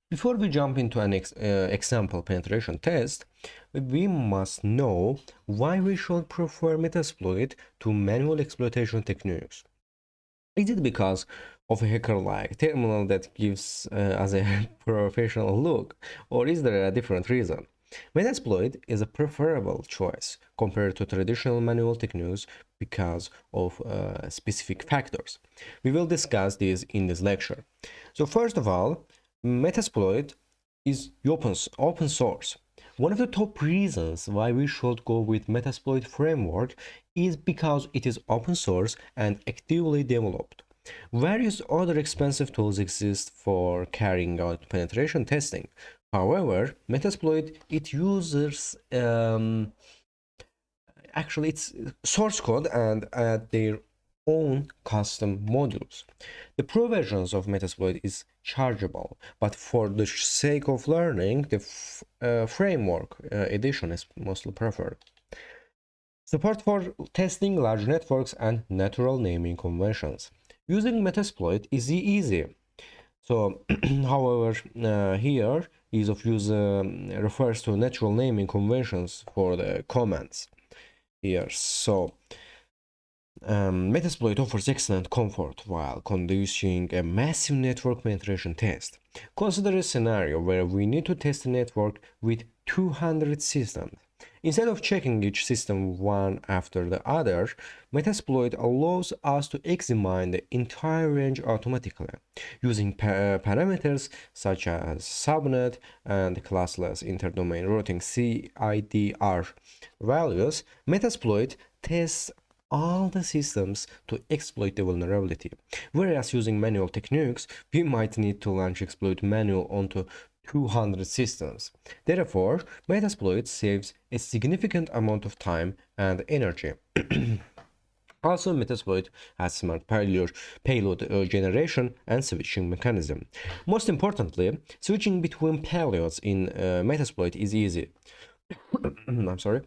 Before we jump into an example penetration test, we must know why we should prefer Metasploit to manual exploitation techniques. Is it because of a hacker-like terminal that gives us a professional look, or is there a different reason? Metasploit is a preferable choice compared to traditional manual techniques because of specific factors. We will discuss these in this lecture. So first of all, Metasploit is open source. One of the top reasons why we should go with Metasploit framework is because it is open source and actively developed. Various other expensive tools exist for carrying out penetration testing. However, Metasploit it uses actually it's source code and add their own custom modules. The pro versions of Metasploit is chargeable, but for the sake of learning, the framework edition is mostly preferred. Support for testing large networks and natural naming conventions. Using Metasploit is easy. So, however, here ease of use refers to natural naming conventions for the commands here. So, Metasploit offers excellent comfort while conducting a massive network penetration test. Consider a scenario where we need to test a network with 200 systems. Instead of checking each system one after the other, Metasploit allows us to examine the entire range automatically. Using parameters such as subnet and classless interdomain routing CIDR values, Metasploit tests all the systems to exploit the vulnerability. Whereas using manual techniques, we might need to launch exploit manual onto 200 systems. Therefore, Metasploit saves a significant amount of time and energy. Also, Metasploit has smart payload generation and switching mechanism. Most importantly, switching between payloads in Metasploit is easy. I'm sorry.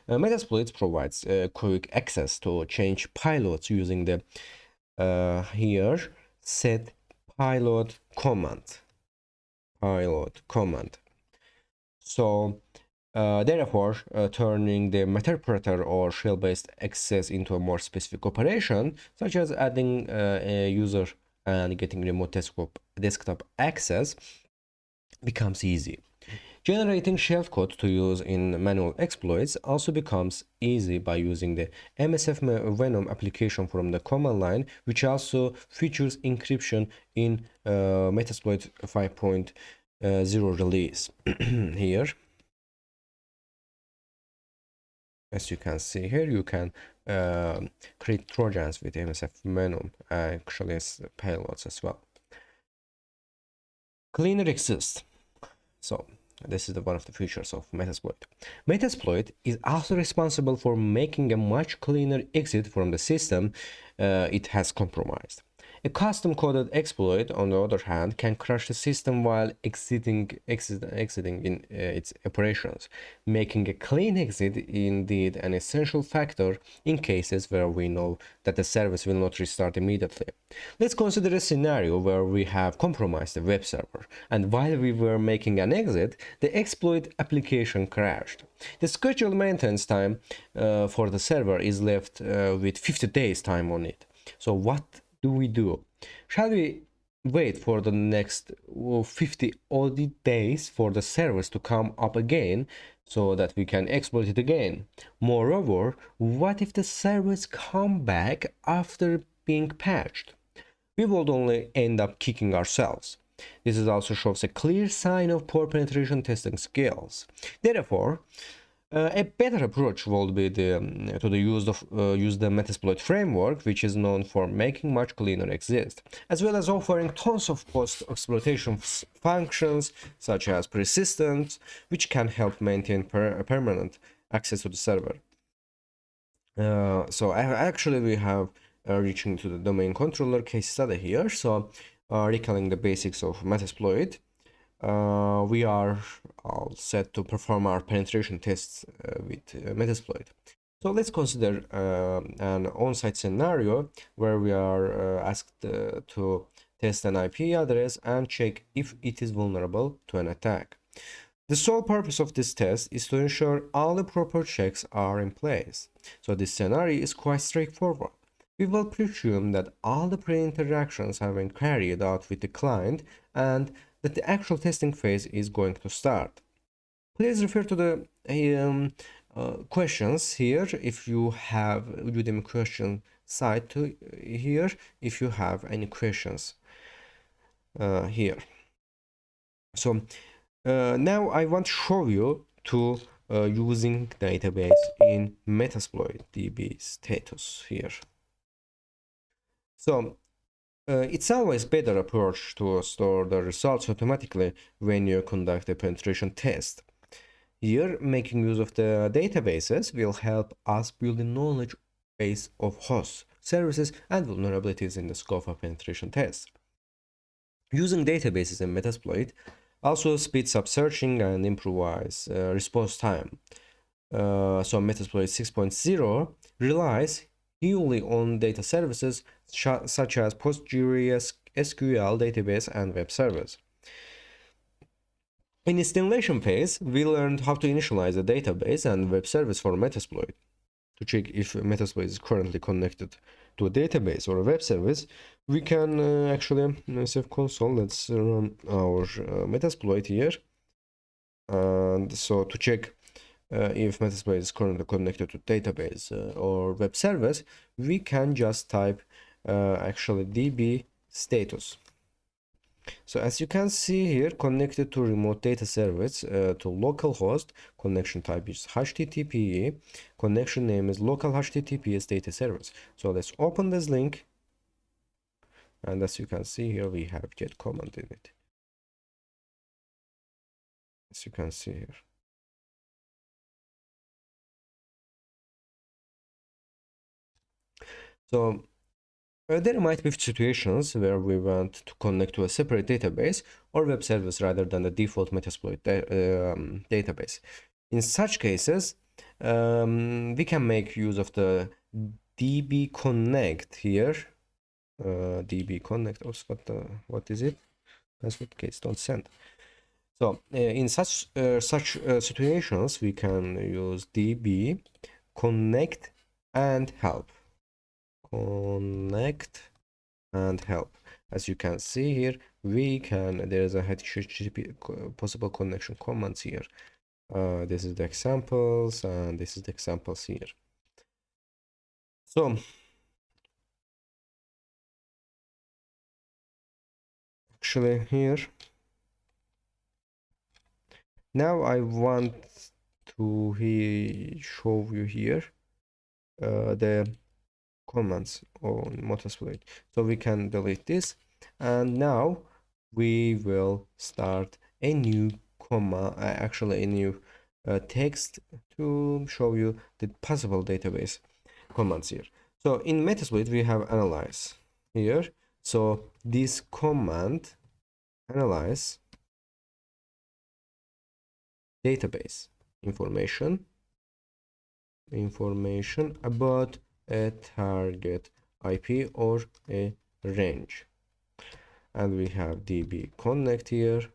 Metasploit provides quick access to change payloads using the here set payload command. So therefore, turning the Meterpreter or shell-based access into a more specific operation, such as adding a user and getting remote desktop access, becomes easy. Generating shellcode to use in manual exploits also becomes easy by using the MSF Venom application from the command line, which also features encryption in Metasploit 5.0 release. Here, as you can see here, you can create Trojans with MSF Venom, actually as payloads as well. Cleaner exists. So this is one of the features of Metasploit. Metasploit is also responsible for making a much cleaner exit from the system it has compromised. A custom-coded exploit, on the other hand, can crash the system while exiting in its operations, making a clean exit indeed an essential factor in cases where we know that the service will not restart immediately. Let's consider a scenario where we have compromised the web server, and while we were making an exit, the exploit application crashed. The scheduled maintenance time for the server is left with 50 days time on it. So what do we do? Shall we wait for the next 50 audit days for the service to come up again so that we can exploit it again? Moreover, what if the service come back after being patched? We would only end up kicking ourselves. This also shows a clear sign of poor penetration testing skills. Therefore, a better approach would be to use the Metasploit framework, which is known for making much cleaner exist, as well as offering tons of post-exploitation functions such as persistence, which can help maintain permanent access to the server. So actually we have reaching to the domain controller case study here. So recalling the basics of Metasploit, we are all set to perform our penetration tests with Metasploit. So let's consider an on-site scenario where we are asked to test an IP address, and check if it is vulnerable to an attack. The sole purpose of this test is to ensure all the proper checks are in place. So this scenario is quite straightforward. We will presume that all the pre-interactions have been carried out with the client and that the actual testing phase is going to start. Please refer to the questions here if you have Udemy question site to here if you have any questions here. So now I want to show you to using database in Metasploit DB status here. So it's always better approach to store the results automatically when you conduct a penetration test. Here, making use of the databases will help us build a knowledge base of hosts, services, and vulnerabilities in the scope of penetration tests. Using databases in Metasploit also speeds up searching and improves response time. So Metasploit 6.0 relies heavily on data services such as PostgreSQL, SQL database, and web servers. In installation phase, we learned how to initialize a database and web service for Metasploit. To check if Metasploit is currently connected to a database or a web service, we can actually save console. Let's run our Metasploit here. And so to check if Metasploit is currently connected to database or web service, we can just type actually db status. So as you can see here, connected to remote data service to localhost, connection type is HTTP, connection name is local HTTPS data service. So let's open this link, and as you can see here, we have get command in it. As you can see here. So there might be situations where we want to connect to a separate database or web service rather than the default Metasploit database. In such cases, we can make use of the DB Connect here. DB Connect. What is it? Password case don't send. So in such situations, we can use DB Connect and help. Connect and help. As you can see here, we can, there is a HTTP possible connection commands here. This is the examples, and this is the examples here. So actually here, now I want to show you here the commands on Metasploit. So we can delete this, and now we will start a new actually a new text to show you the possible database commands here. So in Metasploit we have analyze here. So this command analyze database information about a target IP or a range, and we have db connect here.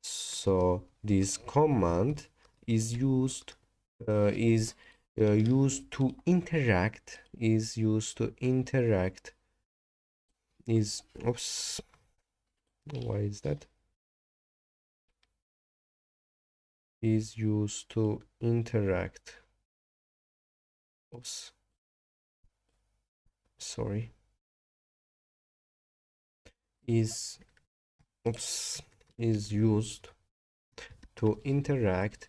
So this command is used to interact oops, why is that? Is used to interact, oops, sorry, is used to interact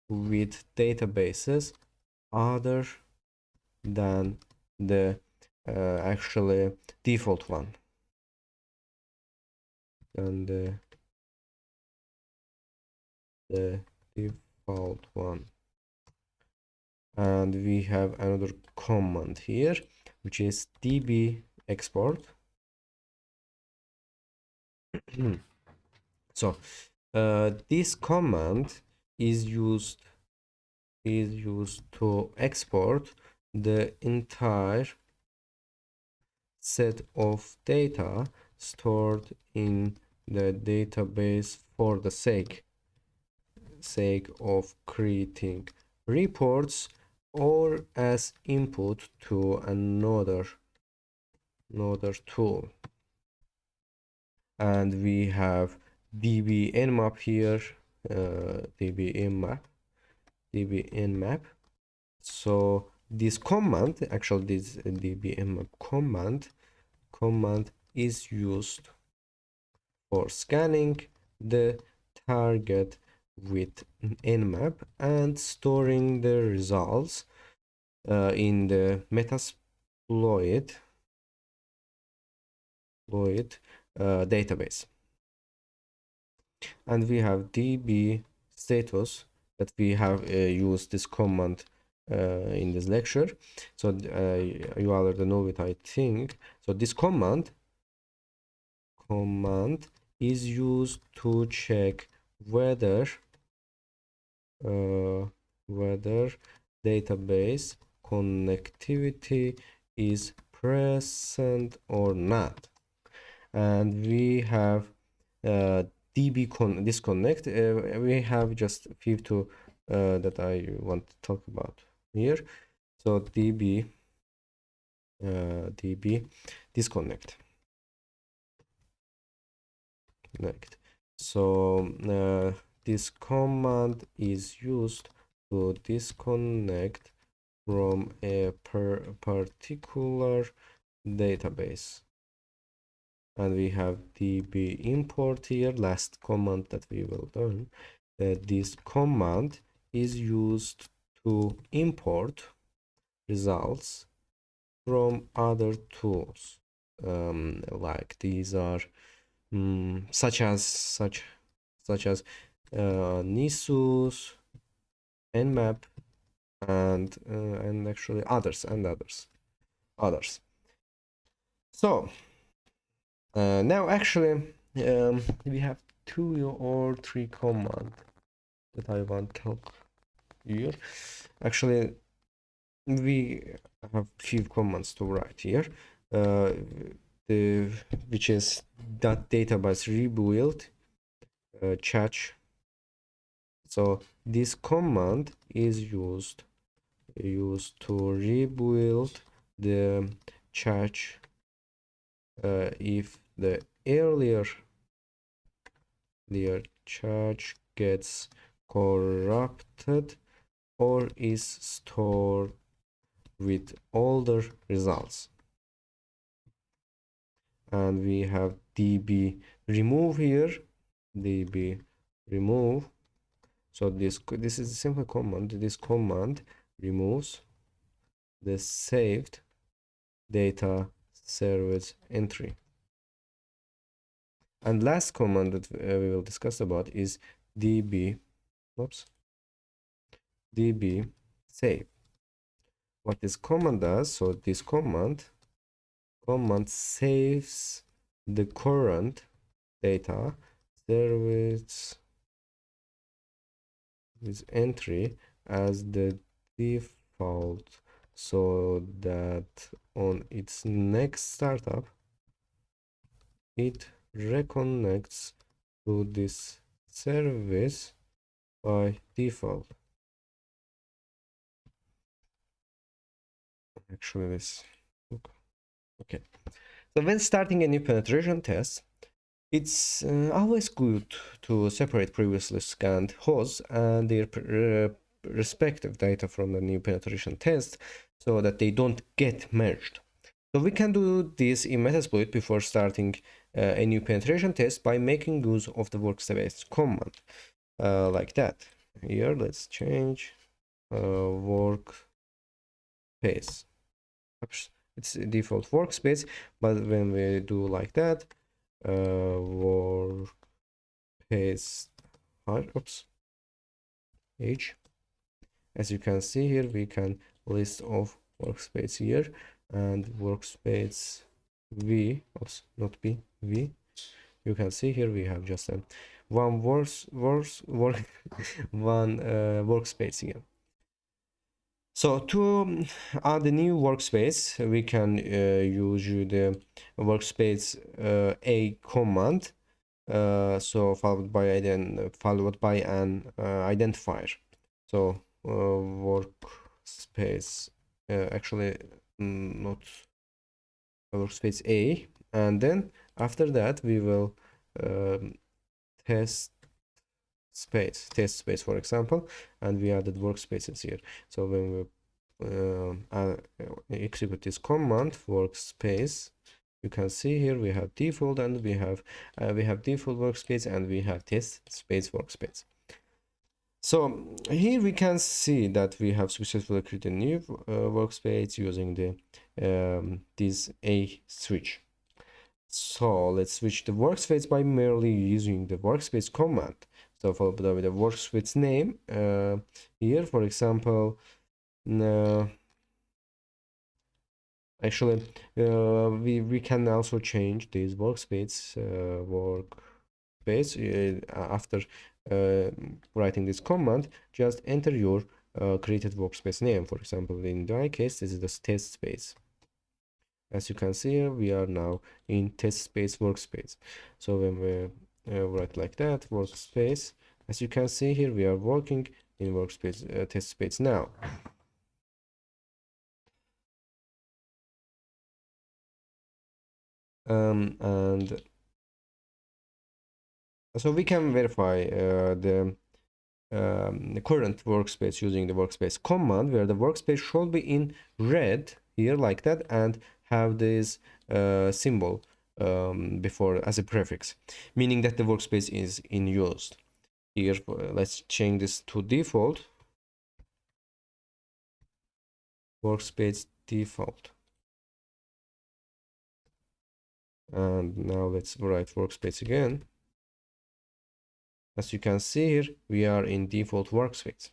with databases other than the actually default one, and the default one. And we have another command here, which is db export. So this command is used to export the entire set of data stored in the database for the sake of creating reports or as input to another tool. And we have db nmap here, db nmap. So this command, actually this db nmap command is used for scanning the target with nmap and storing the results in the Metasploit database. And we have db status that we have used this command in this lecture. So you already know it, I think. So this command is used to check whether database connectivity is present or not. And we have disconnect. We have just a few that I want to talk about here. So db disconnect. So this command is used to disconnect from a particular database. And we have db import here, last command that we will learn. This command is used to import results from other tools, like these are such as Nisus, Nmap, and actually others. So now actually we have 2 or 3 commands that I want to help here. Actually, we have few commands to write here, which is database rebuild cache. So this command is used to rebuild the cache if the earlier cache gets corrupted or is stored with older results. And we have db remove here, db remove. So this is a simple command. This command removes the saved data service entry. And last command that we will discuss about is db save. What this command does, so this command saves the current data service with entry as the default, so that on its next startup it reconnects to this service by default. Actually, this okay. So when starting a new penetration test, it's always good to separate previously scanned hosts and their respective data from the new penetration test so that they don't get merged. So we can do this in Metasploit before starting a new penetration test by making use of the workspace command, like that. Here, let's change workspace. It's a default workspace, but when we do like that, workspace h, as you can see here, we can list of workspace here, and workspace v, oops, not b, v. You can see here we have just one workspace here. So to add a new workspace, we can use the workspace a command. So followed by an identifier. So workspace, actually not workspace a, and then after that we will um, test space, for example, and we added workspaces here. So when we execute this command workspace, you can see here we have default, and we have default workspace, and we have test space workspace. So here we can see that we have successfully created a new workspace using the this a switch. So let's switch the workspace by merely using the workspace command. So for the workspace name here, for example, actually we can also change this workspace after writing this command. Just enter your created workspace name. For example, in my case, this is the test space. As you can see here, we are now in test space workspace. So when we write like that, workspace, as you can see here, we are working in workspace test space now. And so we can verify the current workspace using the workspace command, where the workspace should be in red here like that, and have this symbol before as a prefix, meaning that the workspace is in use. Here let's change this to default, workspace default, and now let's write workspace again. As you can see here, we are in default workspace.